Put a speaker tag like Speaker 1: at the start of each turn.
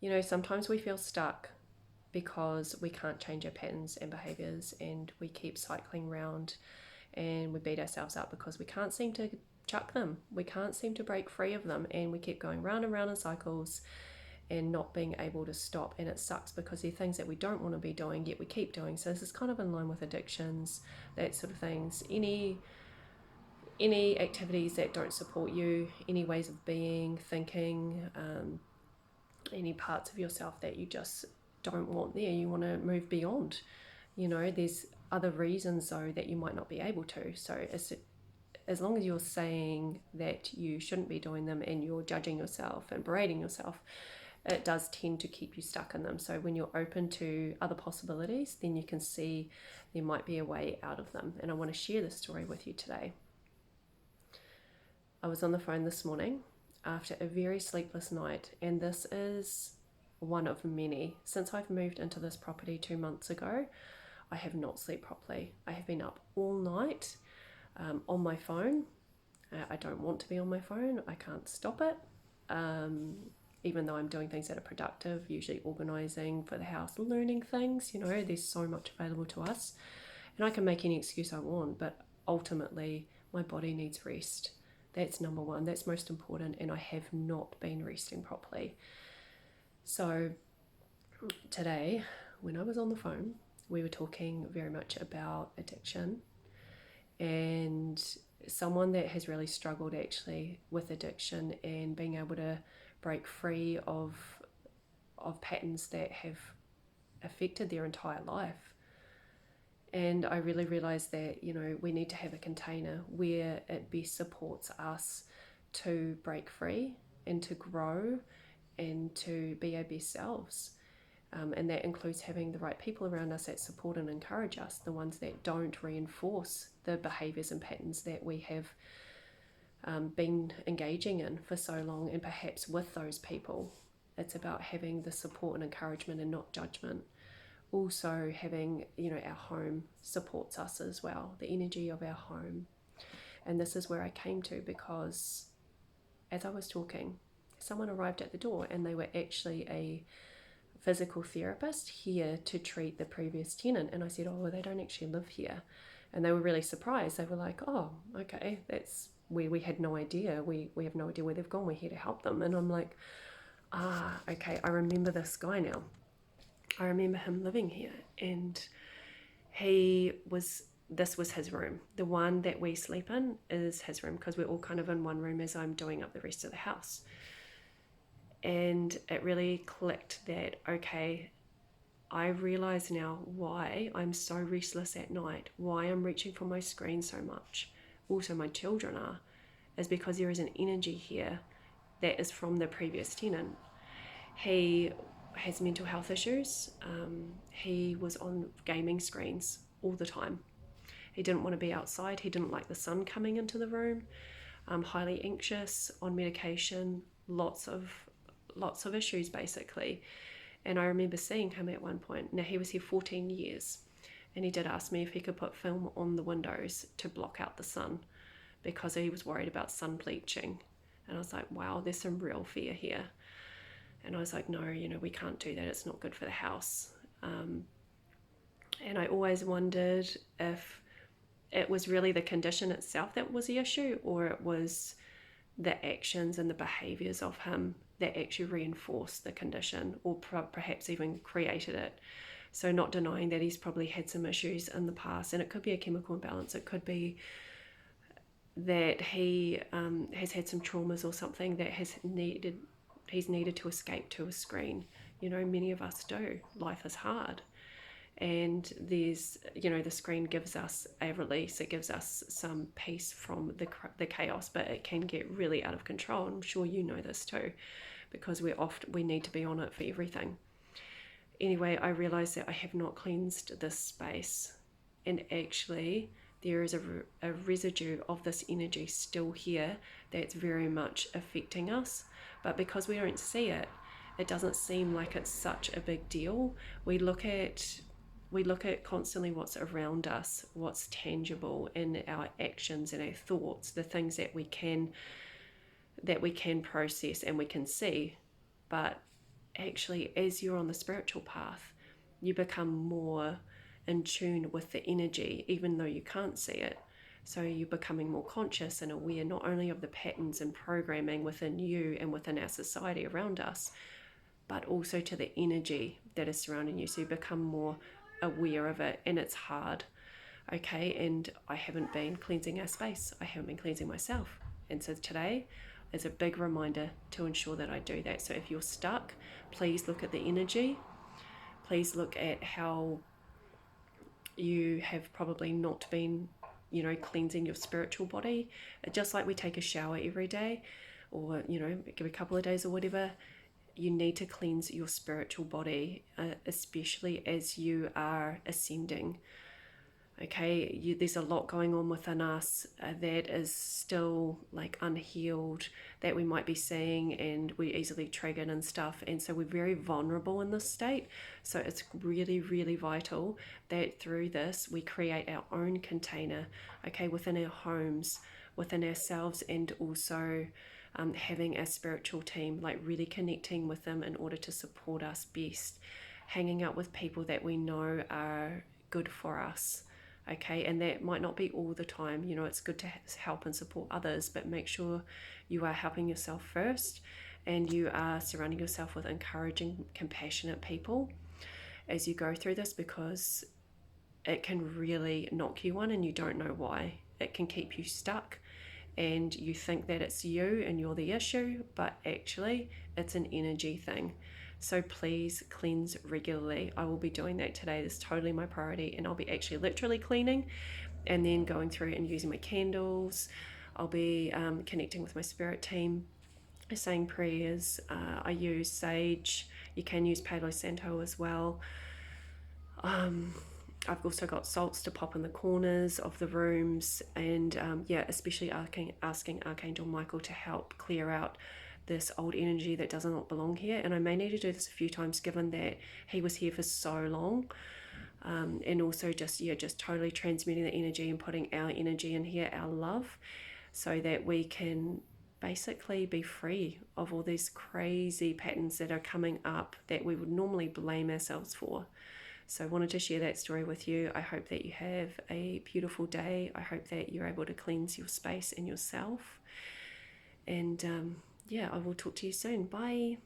Speaker 1: You know, sometimes we feel stuck because we can't change our patterns and behaviors, and we keep cycling round and we beat ourselves up because we can't seem to chuck them. We can't seem to break free of them, and we keep going round and round in cycles and not being able to stop. And it sucks because they're things that we don't want to be doing, yet we keep doing. So this is kind of in line with addictions, that sort of things. Any activities that don't support you, any ways of being, thinking, any parts of yourself that you just don't want there, you want to move beyond. You know, there's other reasons though that you might not be able to. So as long as you're saying that you shouldn't be doing them and you're judging yourself and berating yourself, it does tend to keep you stuck in them. So when you're open to other possibilities, then you can see there might be a way out of them. And I want to share this story with you today. I was on the phone this morning after a very sleepless night, and this is one of many. Since I've moved into this property 2 months ago, I have not slept properly. I have been up all night on my phone. I don't want to be on my phone. I can't stop it. Even though I'm doing things that are productive, usually organising for the house, learning things, you know, there's so much available to us. And I can make any excuse I want, but ultimately my body needs rest. That's number one. That's most important. And I have not been resting properly. So today, when I was on the phone, we were talking very much about addiction, and someone that has really struggled actually with addiction and being able to break free of patterns that have affected their entire life. And I really realized that, you know, we need to have a container where it best supports us to break free and to grow and to be our best selves. And that includes having the right people around us that support and encourage us, the ones that don't reinforce the behaviors and patterns that we have been engaging in for so long. And perhaps with those people, it's about having the support and encouragement and not judgment. Also having, you know, our home supports us as well, the energy of our home. And this is where I came to, because as I was talking, someone arrived at the door, and they were actually a physical therapist here to treat the previous tenant. And I said, oh, well, they don't actually live here. And they were really surprised. They were like, oh, okay, that's where we had no idea. We have no idea where they've gone. We're here to help them. And I'm like, okay, I remember this guy now. I remember him living here, and this was his room. The one that we sleep in is his room, because we're all kind of in one room as I'm doing up the rest of the house. And it really clicked that, okay, I realize now why I'm so restless at night, why I'm reaching for my screen so much. Also, my children are, is because there is an energy here that is from the previous tenant. He has mental health issues. He was on gaming screens all the time. He didn't want to be outside. He didn't like the sun coming into the room. Highly anxious, on medication, lots of issues basically. And I remember seeing him at one point. Now, he was here 14 years, and he did ask me if he could put film on the windows to block out the sun, because he was worried about sun bleaching. And I was like, wow, there's some real fear here. And I was like, no, you know, we can't do that. It's not good for the house. And I always wondered if it was really the condition itself that was the issue, or it was the actions and the behaviors of him that actually reinforced the condition, or perhaps even created it. So not denying that he's probably had some issues in the past, and it could be a chemical imbalance. It could be that he has had some traumas or something that he's needed to escape to a screen. You know, many of us do. Life is hard. And there's, you know, the screen gives us a release. It gives us some peace from the chaos, but it can get really out of control. I'm sure you know this too, because we need to be on it for everything. Anyway, I realized that I have not cleansed this space, and actually there is a residue of this energy still here that's very much affecting us. But because we don't see it, it doesn't seem like it's such a big deal. We look at constantly what's around us, what's tangible in our actions and our thoughts, the things that we can process and we can see. But actually, as you're on the spiritual path, you become more in tune with the energy, even though you can't see it. So you're becoming more conscious and aware not only of the patterns and programming within you and within our society around us, but also to the energy that is surrounding you. So you become more aware of it, and it's hard. Okay, and I haven't been cleansing our space, I haven't been cleansing myself. And so today is a big reminder to ensure that I do that. So if you're stuck, please look at the energy. Please look at how you have probably not been, cleansing your spiritual body. Just like we take a shower every day, or, give a couple of days or whatever, you need to cleanse your spiritual body, especially as you are ascending. Okay, there's a lot going on within us that is still like unhealed, that we might be seeing, and we're easily triggered and stuff, and so we're very vulnerable in this state. So it's really, really vital that through this we create our own container, okay, within our homes, within ourselves, and also having a spiritual team, like really connecting with them in order to support us best, hanging out with people that we know are good for us. Okay, and that might not be all the time. It's good to help and support others, but make sure you are helping yourself first, and you are surrounding yourself with encouraging, compassionate people as you go through this, because it can really knock you on and you don't know why. It can keep you stuck, and you think that it's you and you're the issue, but actually it's an energy thing. So please cleanse regularly. I will be doing that today. This is totally my priority, and I'll be actually literally cleaning and then going through and using my candles. I'll be connecting with my spirit team, saying prayers. I use sage. You can use Palo Santo as well. I've also got salts to pop in the corners of the rooms, and especially asking Archangel Michael to help clear out this old energy that does not belong here. And I may need to do this a few times, given that he was here for so long. And also just totally transmuting the energy and putting our energy in here, our love, so that we can basically be free of all these crazy patterns that are coming up that we would normally blame ourselves for. So I wanted to share that story with you. I hope that you have a beautiful day. I hope that you're able to cleanse your space and yourself. And I will talk to you soon. Bye.